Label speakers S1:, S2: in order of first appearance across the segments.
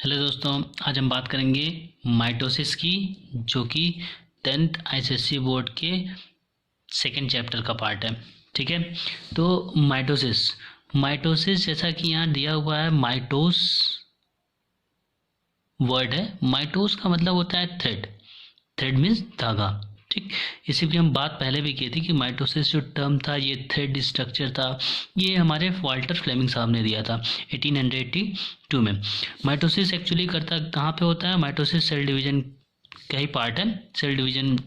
S1: Hello दोस्तों, आज हम बात करेंगे माइटोसिस की, जो कि 10th आईसीएसई बोर्ड के सेकंड चैप्टर का पार्ट है। ठीक है, तो माइटोसिस जैसा कि यहाँ दिया हुआ है, माइटोस वर्ड है। माइटोस का मतलब होता है थ्रेड। थ्रेड मीन्स धागा। ठीक, इसी की हम बात पहले भी की थी कि माइटोसिस जो टर्म था, ये थ्रेड स्ट्रक्चर था, ये हमारे वाल्टर फ्लेमिंग साहब ने दिया था 1882 में। माइटोसिस एक्चुअली करता कहाँ पे होता है? माइटोसिस सेल डिवीजन का ही पार्ट है। सेल डिवीजन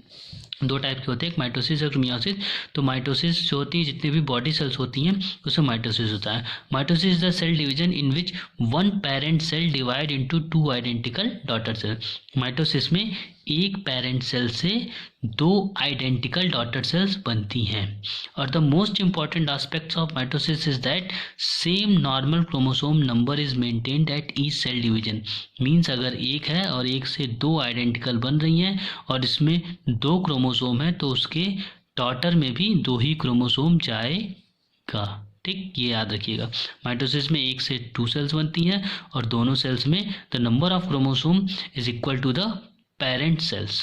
S1: दो टाइप के होते हैं, एक माइटोसिस और मियोसिस। तो माइटोसिस जो होती है, जितनी भी बॉडी सेल्स होती हैं, उसमें माइटोसिस होता है। Mitosis is the cell division in which one parent cell divide into two identical daughter cell. Mitosis में एक पेरेंट सेल से दो आइडेंटिकल डॉटर सेल्स बनती हैं। और the most important aspects of mitosis is that same normal chromosome number is maintained at each cell division. Means अगर एक है और एक से दो आइडेंटिकल बन रही हैं और इसमें दो क्रोमोसोम है, तो उसके डॉटर में भी दो ही क्रोमोसोम जाएगा। ठीक, ये याद रखिएगा। माइटोसिस में एक से टू सेल्स बनती हैं और दोनों सेल्स में the number of chromosome is equal to the parent cells.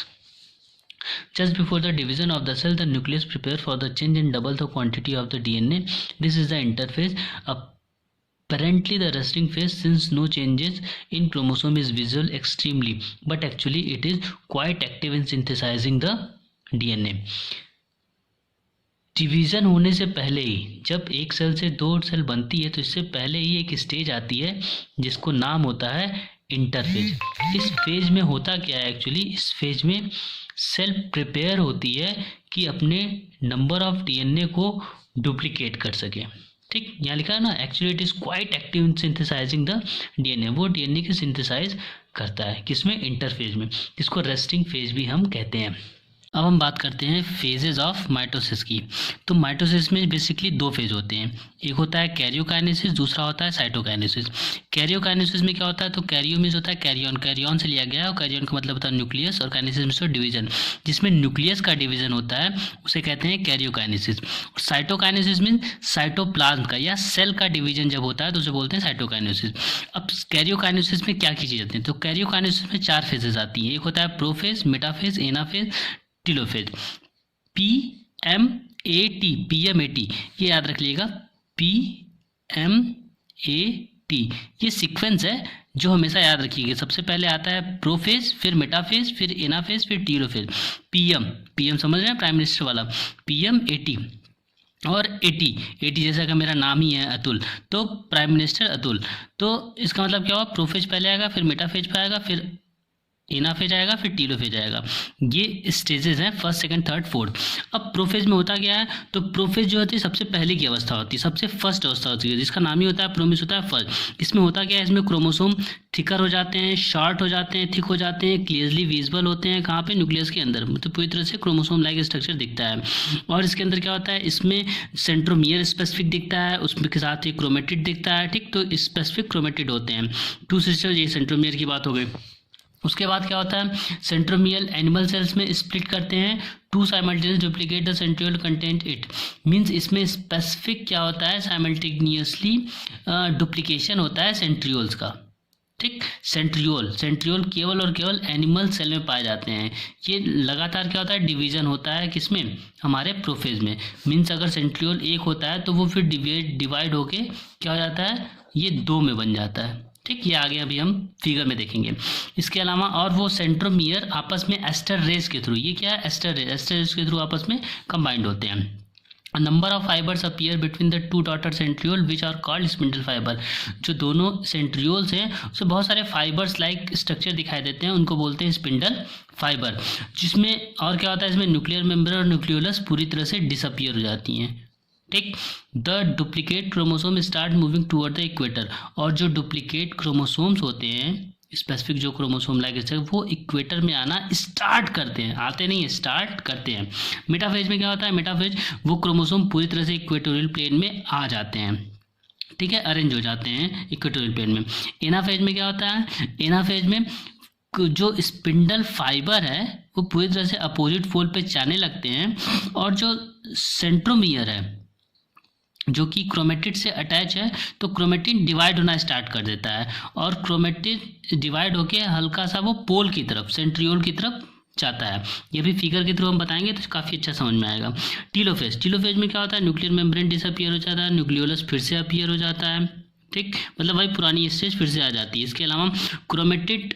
S1: Just before the division of the cell, the nucleus prepare for the change and double the quantity of the DNA. This is the interphase. Apparently the resting phase, since no changes in chromosome is visible extremely, but actually it is quite active in synthesizing the DNA. Division होने से पहले ही, जब एक cell से दो cell बनती है, तो इससे पहले ही एक स्टेज आती है जिसको नाम होता है इंटरफेज। इस फेज में होता क्या है? एक्चुअली इस फेज में सेल प्रिपेयर होती है कि अपने नंबर ऑफ डीएनए को डुप्लीकेट कर सके। ठीक, यहाँ लिखा है ना, actually it is quite active in synthesising the DNA. वो डीएनए की सिंथेसाइज करता है किसमें? इंटरफेज में, जिसको रेस्टिंग फेज भी हम कहते हैं। अब हम बात करते हैं फेजेस ऑफ माइटोसिस की। तो माइटोसिस में बेसिकली दो फेज होते हैं, एक होता है कैरियोकाइनेसिस, दूसरा होता है साइटोकाइनेसिस। कैरियोकाइनेसिस में क्या होता है? तो कैरियो मीन्स होता है कैरियन, कैरियन से लिया गया है, और कैरियन का मतलब होता है न्यूक्लियस, और काइनेसिस मीन्स डिवीजन। जिसमें न्यूक्लियस का डिवीजन होता है उसे कहते हैं कैरियोकाइनेसिस। साइटोकाइनेसिस मीन्स साइटोप्लाज्म का या सेल का डिवीजन जब होता है तो उसे बोलते हैं साइटोकाइनेसिस। अब कैरियोकाइनेसिस में क्या की चीज़ आती है? तो कैरियोकाइनेसिस में चार फेजेस आती हैं, एक होता है prophase, metaphase, anaphase, telophase. PMAT, PMAT ये याद रख लीजिएगा, PMAT ये सीक्वेंस है जो हमेशा याद रखिएगा। सबसे पहले आता है प्रोफेज, फिर मेटाफेज, फिर एनाफेज, फिर टीलोफेज। PM समझ रहे हैं, प्राइम मिनिस्टर वाला PMAT। और 80 जैसा कि मेरा नाम ही है अतुल, तो प्राइम मिनिस्टर अतुल। तो इसका मतलब क्या हुआ? प्रोफेज पहले आएगा, फिर मेटाफेज पे आएगा, फिर एनाफेज आएगा, फिर टीलोफेज आएगा। ये स्टेजेस हैं, फर्स्ट, सेकंड, थर्ड, फोर्थ। अब प्रोफेज में होता क्या है? तो प्रोफेज जो होती है सबसे पहले की अवस्था होती है, सबसे फर्स्ट अवस्था होती है, जिसका नाम ही होता है प्रोमिस होता है फर्स्ट। इसमें होता क्या है? इसमें क्रोमोसोम थिकर हो जाते हैं, शॉर्ट हो जाते हैं, थिक हो जाते हैं, क्लियरली विजिबल होते हैं। कहाँ पे? न्यूक्लियस के अंदर, मतलब पूरी तरह से क्रोमोसोम लाइक स्ट्रक्चर दिखता है। और इसके अंदर क्या होता है? इसमें सेंट्रोमियर स्पेसिफिक दिखता है, उसमें के साथ ही क्रोमेटिड दिखता है। ठीक, तो स्पेसिफिक क्रोमेटिड होते हैं। टू सिस्टर्स, ये सेंट्रोमियर की बात हो गई। उसके बाद क्या होता है? सेंट्रोमियल एनिमल सेल्स में स्प्लिट करते हैं, to simultaneous duplicate the centriole content it. Means इसमें स्पेसिफिक क्या होता है? साइमल्टेनियसली डुप्लीकेशन होता है सेंट्रियोल्स का। ठीक, सेंट्रियोल केवल और केवल एनिमल सेल में पाए जाते हैं। ये लगातार क्या होता है? डिवीजन होता है किसमें? हमारे प्रोफेज में। मीन्स अगर सेंट्रियोल एक होता है तो वो फिर डिवाइड होके क्या हो जाता है? ये दो में बन जाता है। ठीक, ये आगे अभी हम फिगर में देखेंगे। इसके अलावा और वो सेंट्रोमियर आपस में एस्टर रेस के थ्रू, ये क्या है? एस्टर रेस के थ्रू आपस में कंबाइंड होते हैं। Number of fibres appear between the two daughter centriole which are called spindle fibre. जो दोनों सेंट्रियोल्स हैं उसमें बहुत सारे फाइबर्स लाइक स्ट्रक्चर दिखाई देते हैं, उनको बोलते हैं स्पिंडल फाइबर। जिसमें और क्या होता है? इसमें न्यूक्लियर मेम्ब्रेन और न्यूक्लियोलस पूरी तरह से डिसअपियर हो जाती हैं। ठीक, the duplicate chromosome start moving toward the equator. और जो डुप्लीकेट क्रोमोसोम्स होते हैं, स्पेसिफिक जो क्रोमोसोम लाइक वो इक्वेटर में आना स्टार्ट करते हैं, आते नहीं है, स्टार्ट करते हैं। मेटाफेज में क्या होता है? मेटाफेज वो क्रोमोसोम पूरी तरह से इक्वेटोरियल प्लेन में आ जाते हैं। ठीक है, अरेंज हो जाते हैं इक्वेटोरियल प्लेन में। एनाफेज में क्या होता है? एनाफेज में जो स्पिंडल फाइबर है वो पूरी तरह से अपोजिट पोल पे जाने लगते हैं, और जो सेंट्रोमियर है जो कि क्रोमेटिड से अटैच है, तो क्रोमेटिन डिवाइड होना स्टार्ट कर देता है और क्रोमेटिन डिवाइड होके हल्का सा वो पोल की तरफ, सेंट्रियोल की तरफ जाता है। ये भी फिगर के थ्रू हम बताएंगे तो काफ़ी अच्छा समझ में आएगा। टीलोफेज में क्या होता है, न्यूक्लियर मेम्ब्रेन डिसअपियर हो जाता है, न्यूक्लियोलस फिर से अपीयर हो जाता है, ठीक, मतलब भाई पुरानी स्टेज फिर से आ जाती है। इसके अलावा chromatid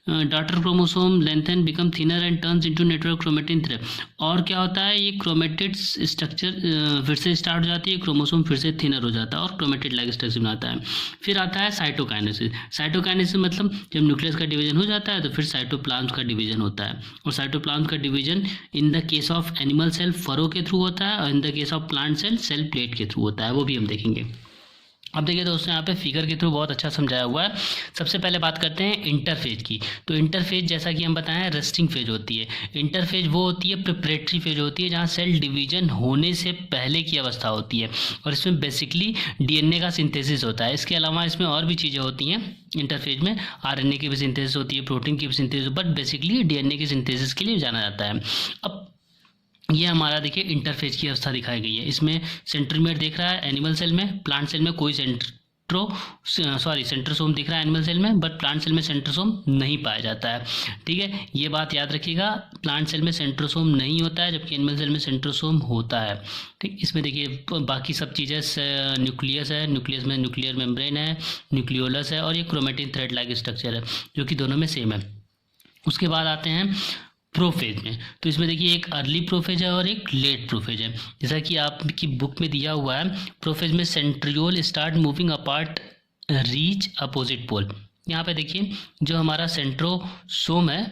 S1: daughter chromosome lengthen become thinner and turns into network chromatin thread. और क्या होता है, ये क्रोमेटिड स्ट्रक्चर फिर से स्टार्ट हो जाती है, क्रोमोसोम फिर से थिनर हो जाता है और क्रोमेटिड लाइक स्ट्रक्चर बनाता है। फिर आता है साइटोकाइनेसिस मतलब जब न्यूक्लियस का डिवीजन हो जाता है तो फिर साइटोप्लाज्म का डिवीजन होता है, और साइटोप्लाज्म का division in the case of animal cell furrow के थ्रू होता है और in the case of plant cell plate के थ्रू होता है, वो भी हम देखेंगे। अब देखिए दोस्तों, यहाँ पे फिगर के थ्रू बहुत अच्छा समझाया हुआ है। सबसे पहले बात करते हैं इंटरफेज की। तो इंटरफेज जैसा कि हम बताएं रेस्टिंग फेज होती है। इंटरफेज वो होती है प्रिपरेटरी फेज होती है, जहाँ सेल डिवीजन होने से पहले की अवस्था होती है, और इसमें बेसिकली डीएनए का सिंथेसिस होता है। इसके अलावा इसमें और भी चीज़ें होती हैं इंटरफेज में, आरएनए की भी सिंथेसिस होती है, प्रोटीन की भी सिंथेसिस, बट बेसिकली डीएनए की सिंथेसिस के लिए जाना जाता है। अब ये हमारा देखिए इंटरफेज की अवस्था दिखाई गई है। इसमें सेंट्रोमियर दिख रहा है एनिमल सेल में, प्लांट सेल में कोई सेंट्रोसोम दिख रहा है एनिमल सेल में, बट प्लांट सेल में सेंट्रोसोम नहीं पाया जाता है। ठीक है, ये बात याद रखिएगा, प्लांट सेल में सेंट्रोसोम नहीं होता है जबकि एनिमल सेल में सेंट्रोसोम होता है। ठीक, इसमें देखिए बाकी सब चीज़ें, न्यूक्लियस है, न्यूक्लियस में न्यूक्लियर मेम्ब्रेन है, न्यूक्लियोलस है और ये क्रोमेटिन थ्रेड लाइक स्ट्रक्चर है जो कि दोनों में सेम है। उसके बाद आते हैं प्रोफेज में। तो इसमें देखिए एक अर्ली प्रोफेज है और एक लेट प्रोफेज है। जैसा कि आपकी बुक में दिया हुआ है, प्रोफेज में centriole start moving apart reach opposite pole. यहाँ पे देखिए जो हमारा सेंट्रोसोम है,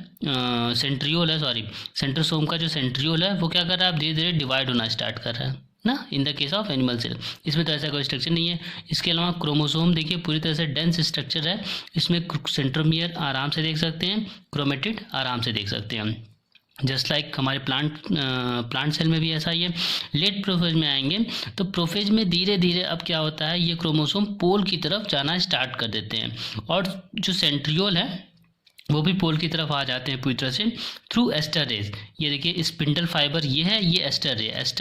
S1: सेंट्रोसोम का जो सेंट्रियोल है वो क्या कर रहा है, अब धीरे धीरे डिवाइड होना स्टार्ट कर रहा है ना, in the case of animal cell. इसमें तो ऐसा कोई स्ट्रक्चर नहीं है। इसके अलावा क्रोमोसोम देखिए पूरी तरह से डेंस स्ट्रक्चर है, इसमें सेंट्रोमियर आराम से देख सकते हैं, क्रोमेटिड आराम से देख सकते हैं, जस्ट लाइक हमारे प्लांट सेल में भी ऐसा ही है। लेट प्रोफेज में आएंगे तो प्रोफेज में धीरे धीरे अब क्या होता है, ये क्रोमोसोम पोल की तरफ जाना स्टार्ट कर देते हैं और जो सेंट्रियोल है वो भी पोल की तरफ आ जाते हैं पूरी तरह से थ्रू एस्टर रेज। ये देखिए स्पिंडल फाइबर ये है, ये एस्टर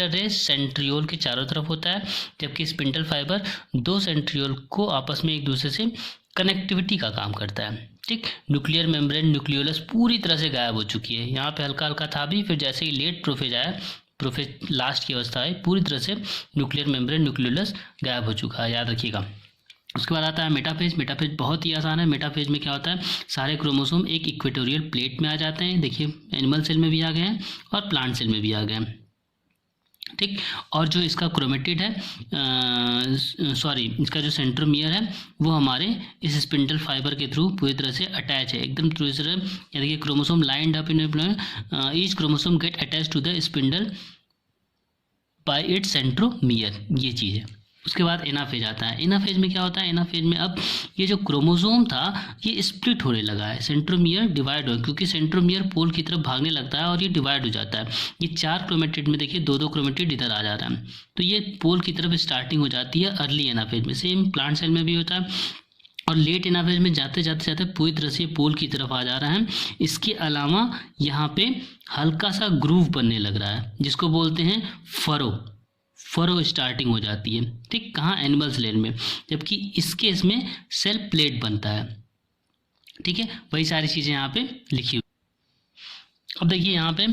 S1: रेज सेंट्रियोल के चारों तरफ होता है, जबकि स्पिंडल फाइबर दो सेंट्रियोल को आपस में एक दूसरे से कनेक्टिविटी का काम करता है। ठीक, न्यूक्लियर मेम्ब्रेन न्यूक्लियोलस पूरी तरह से गायब हो चुकी है, यहाँ पे हल्का हल्का था भी, फिर जैसे ही लेट प्रोफेज आया, प्रोफेज लास्ट की अवस्था है, पूरी तरह से न्यूक्लियर मेम्ब्रेन न्यूक्लियोलस गायब हो चुका है, याद रखिएगा। उसके बाद आता है मेटाफेज बहुत ही आसान है। मेटाफेज में क्या होता है, सारे क्रोमोसोम एक इक्वेटोरियल प्लेट में आ जाते हैं, देखिए एनिमल सेल में भी आ गए हैं और प्लांट सेल में भी आ गए हैं। ठीक, और जो इसका क्रोमेटिड है, इसका जो सेंट्रोमियर है वो हमारे इस स्पिंडल फाइबर के थ्रू पूरी तरह से अटैच है, एकदम थ्रू इस तरह। देखिए chromosome lined up in each chromosome get attach to the spindle by its centromere, ये चीज़ है। उसके बाद एनाफेज आता है। एनाफेज में क्या होता है, एनाफेज में अब ये जो क्रोमोसोम था ये स्प्लिट होने लगा है, सेंट्रोमियर डिवाइड हो, क्योंकि सेंट्रोमियर पोल की तरफ भागने लगता है और ये डिवाइड हो जाता है। ये 4 क्रोमेटिड में देखिए 2-2 क्रोमेटिड इधर आ जा रहा है, तो ये पोल की तरफ स्टार्टिंग हो जाती है अर्ली एनाफेज में। सेम प्लांट सेल में भी होता है और लेट एनाफेज में जाते जाते पूरी तरह से पोल की तरफ आ जा रहा है। इसके अलावा यहाँ पे हल्का सा ग्रूव बनने लग रहा है जिसको बोलते हैं फरो स्टार्टिंग हो जाती है। ठीक, कहाँ, एनिमल सेल में, जबकि इसके इसमें सेल प्लेट बनता है। ठीक है, वही सारी चीज़ें यहाँ पे लिखी हुई। अब देखिए यहाँ पे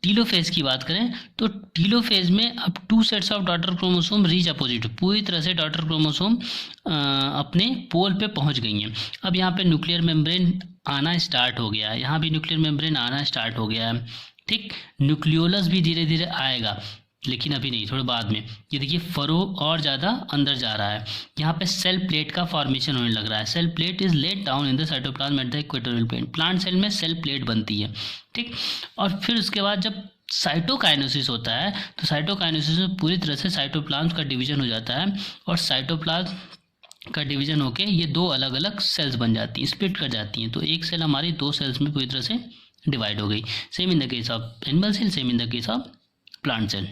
S1: टीलोफेज की बात करें तो टीलोफेज में अब 2 sets of daughter chromosome reach opposite, पूरी तरह से डॉटर क्रोमोसोम अपने पोल पे पहुंच गई हैं। अब यहाँ पे न्यूक्लियर मेम्ब्रेन आना स्टार्ट हो गया है, यहाँ भी न्यूक्लियर मेम्ब्रेन आना स्टार्ट हो गया है। ठीक, न्यूक्लियोलस भी धीरे धीरे आएगा, लेकिन अभी नहीं, थोड़ा बाद में। ये देखिए फरो और ज़्यादा अंदर जा रहा है, यहाँ पे सेल प्लेट का फॉर्मेशन होने लग रहा है। Cell plate is laid down in the cytoplasm at the equatorial plane. Plant cell में सेल प्लेट बनती है। ठीक, और फिर उसके बाद जब साइटोकाइनेसिस होता है तो साइटोकाइनेसिस में पूरी तरह से साइटोप्लाज्म का डिवीजन हो जाता है और साइटोप्लाज्म का डिवीजन होके ये 2 अलग अलग सेल्स बन जाती हैं, स्प्लिट कर जाती हैं। तो एक सेल हमारी 2 सेल्स में पूरी तरह से डिवाइड हो गई। Same in the case of animal cell, same in the case of plant cell.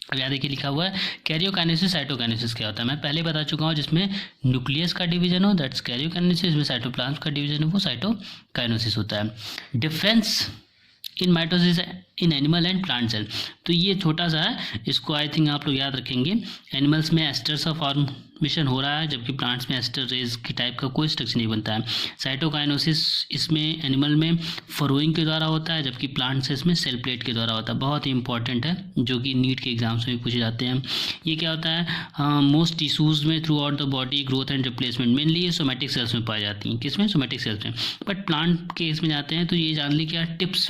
S1: अब यहाँ देखिए लिखा हुआ है कैरियोकाइनेसिस साइटोकाइनेसिस क्या होता है, मैं पहले बता चुका हूँ। जिसमें न्यूक्लियस का डिवीजन हो दैट्स कैरियोकाइनेसिस, जिसमें साइटोप्लाज्म का डिवीजन हो वो साइटोकाइनेसिस होता है। Difference in mitosis in animal and plant cell. तो ये छोटा सा है, इसको आई थिंक आप लोग याद रखेंगे। एनिमल्स में एस्टर का फॉर्मेशन हो रहा है, जबकि प्लांट्स में एस्टर रेज की टाइप का कोई स्ट्रक्चर नहीं बनता है। साइटोकाइनेसिस इसमें एनिमल में फरोइंग के द्वारा होता है, जबकि प्लांट से इसमें सेल प्लेट के द्वारा होता है। बहुत ही इंपॉर्टेंट है, जो कि नीट के एग्जाम्स में भी पूछे जाते हैं। ये क्या होता है, मोस्ट टिश्यूज़ में through out the body growth and replacement, mainly ये सोमेटिक सेल्स में पाई जाती हैं। किसमें? सोमेटिक सेल्स में। बट प्लांट के इसमें जाते हैं तो ये जान ली क्या, टिप्स,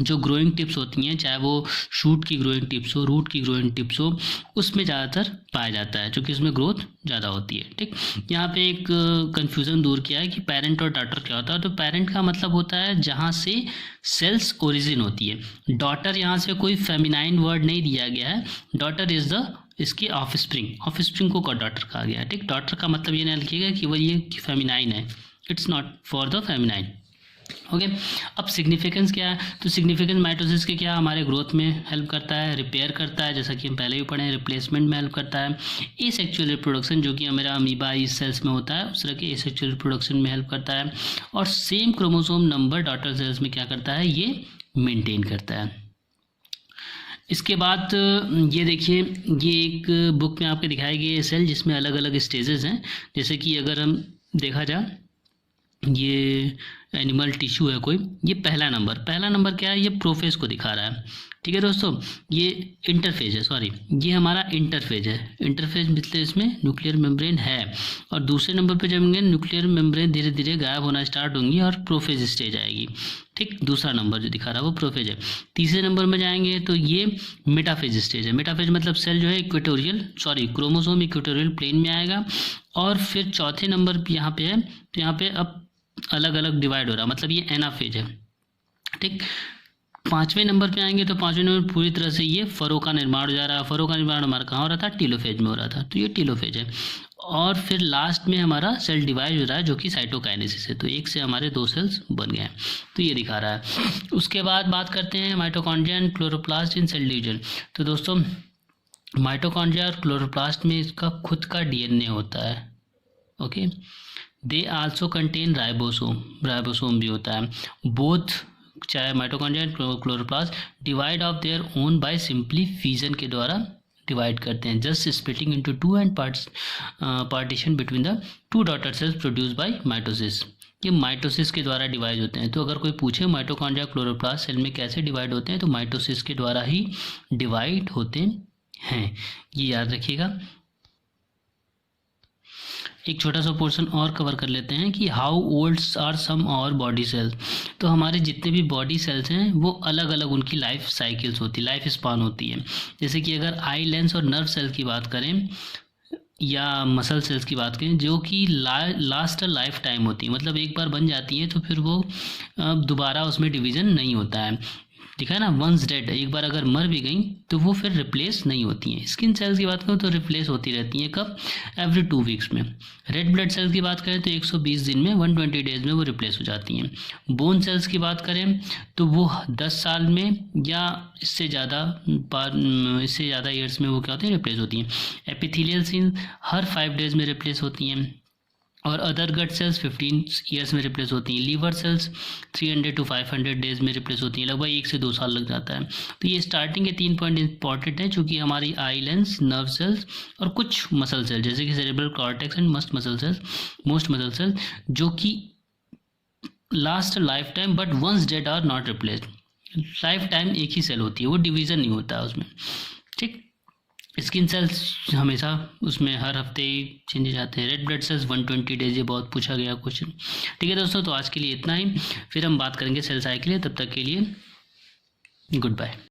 S1: जो ग्रोइंग टिप्स होती हैं, चाहे वो शूट की ग्रोइंग टिप्स हो, रूट की ग्रोइंग टिप्स हो, उसमें ज़्यादातर पाया जाता है, क्योंकि उसमें ग्रोथ ज़्यादा होती है। ठीक, यहाँ पे एक कन्फ्यूज़न दूर किया है कि पेरेंट और डॉटर क्या होता है। तो पेरेंट का मतलब होता है जहाँ से सेल्स ओरिजिन होती है। डॉटर यहाँ से कोई फेमिनाइन वर्ड नहीं दिया गया है। डॉटर इज़ द इसकी ऑफ स्प्रिंग को डॉटर कहा गया है। ठीक, डॉटर का मतलब ये ना लिखिएगा कि वो ये फेमिनाइन है, it's not for the feminine. Okay, अब सिग्निफिकेंस क्या है? तो सिग्निफिकेंस माइटोसिस के क्या, हमारे ग्रोथ में हेल्प करता है, रिपेयर करता है, जैसा कि हम पहले भी पढ़े हैं, रिप्लेसमेंट में हेल्प करता है। एसेक्सुअल रिप्रोडक्शन, जो कि हमारा अमीबा इस सेल्स में होता है, उस तरह के एसेक्सुअल रिप्रोडक्शन में हेल्प करता है। और same chromosome number daughter cells में क्या करता है, ये मेंटेन करता है। इसके बाद ये देखिए, ये एक बुक में आपको दिखाई गई है सेल, जिसमें अलग अलग स्टेजेस हैं। जैसे कि अगर हम देखा जाए, ये एनिमल टिश्यू है कोई, ये पहला नंबर क्या है, ये प्रोफेज को दिखा रहा है। ठीक है दोस्तों, ये इंटरफेज है, सॉरी, ये हमारा इंटरफेज है। इंटरफेज मतलब इसमें न्यूक्लियर मेम्ब्रेन है। और दूसरे नंबर पे जब न्यूक्लियर मेम्ब्रेन धीरे धीरे गायब होना स्टार्ट होंगी और प्रोफेज स्टेज आएगी। ठीक, दूसरा नंबर जो दिखा रहा है वो प्रोफेज है। तीसरे नंबर में जाएंगे तो ये मेटाफेज स्टेज है। मेटाफेज मतलब सेल जो है क्रोमोसोम इक्वेटोरियल प्लेन में आएगा। और फिर चौथे नंबर यहाँ पे है, तो यहाँ पे अब अलग अलग डिवाइड हो रहा है, मतलब ये एनाफेज है। ठीक, पाँचवें नंबर पे आएंगे तो पाँचवें नंबर पूरी तरह से ये फरो का निर्माण हो जा रहा है। फरो का निर्माण हमारा कहाँ हो रहा था, टीलोफेज में हो रहा था, तो ये टीलोफेज है। और फिर लास्ट में हमारा सेल डिवाइड हो रहा है, जो कि साइटोकाइनेसिस है। तो एक से हमारे 2 सेल्स बन गए हैं, तो ये दिखा रहा है। उसके बाद बात करते हैं mitochondria and chloroplast in cell division. तो दोस्तों, माइटोकॉन्ड्रिया और क्लोरोप्लास्ट में इसका खुद का डीएनए होता है। Okay, they also contain ribosome भी होता है। बोथ, चाहे mitochondria and chloroplast, divide of their own by simply fission के द्वारा डिवाइड करते हैं, just splitting into 2 and partition between the 2 daughter cells produce by mitosis. ये माइटोसिस के द्वारा डिवाइड होते हैं। तो अगर कोई पूछे माइटोकॉन्ड्रिया क्लोरोप्लास्ट सेल में कैसे डिवाइड होते हैं, तो माइटोसिस के द्वारा ही डिवाइड होते हैं, ये याद रखिएगा। एक छोटा सा पोर्शन और कवर कर लेते हैं कि how old are some our body cells. तो हमारे जितने भी बॉडी सेल्स हैं वो अलग अलग उनकी लाइफ साइकिल्स होती है, लाइफ स्पान होती है। जैसे कि अगर आई लेंस और नर्व सेल्स की बात करें या मसल सेल्स की बात करें, जो कि लास्ट लाइफ टाइम होती है, मतलब एक बार बन जाती हैं तो फिर वो दोबारा उसमें डिवीज़न नहीं होता है। दिखा है ना, वंस डेड, एक बार अगर मर भी गई तो वो फिर रिप्लेस नहीं होती हैं। स्किन सेल्स की बात करें तो रिप्लेस होती रहती हैं, कब, एवरी 2 वीक्स में। रेड ब्लड सेल्स की बात करें तो 120 दिन में, 120 डेज में वो रिप्लेस हो जाती हैं। बोन सेल्स की बात करें तो वो 10 साल में या इससे ज़्यादा ईयर्स में वो क्या होती हैं, रिप्लेस होती हैं। एपिथेलियल सेल्स हर 5 डेज में रिप्लेस होती हैं। और अदर गट सेल्स 15 ईयर्स में रिप्लेस होती हैं। लीवर सेल्स 300 to 500 डेज में रिप्लेस होती हैं, लगभग 1 से 2 साल लग जाता है। तो ये स्टार्टिंग के 3 पॉइंट इंपॉर्टेंट है, चूँकि हमारी आई लेंस, नर्व सेल्स और कुछ मसल सेल जैसे कि cerebral cortex and most muscle cells, जो कि last lifetime but once dead are not replaced. Lifetime एक ही सेल होती है, वो डिवीज़न नहीं होता है उसमें। ठीक, स्किन सेल्स हमेशा उसमें हर हफ्ते ही चेंजेस आते हैं। रेड ब्लड सेल्स 120 डेज, ये बहुत पूछा गया क्वेश्चन। ठीक है दोस्तों, तो आज के लिए इतना ही, फिर हम बात करेंगे सेल साइकिल। तब तक के लिए गुड बाय।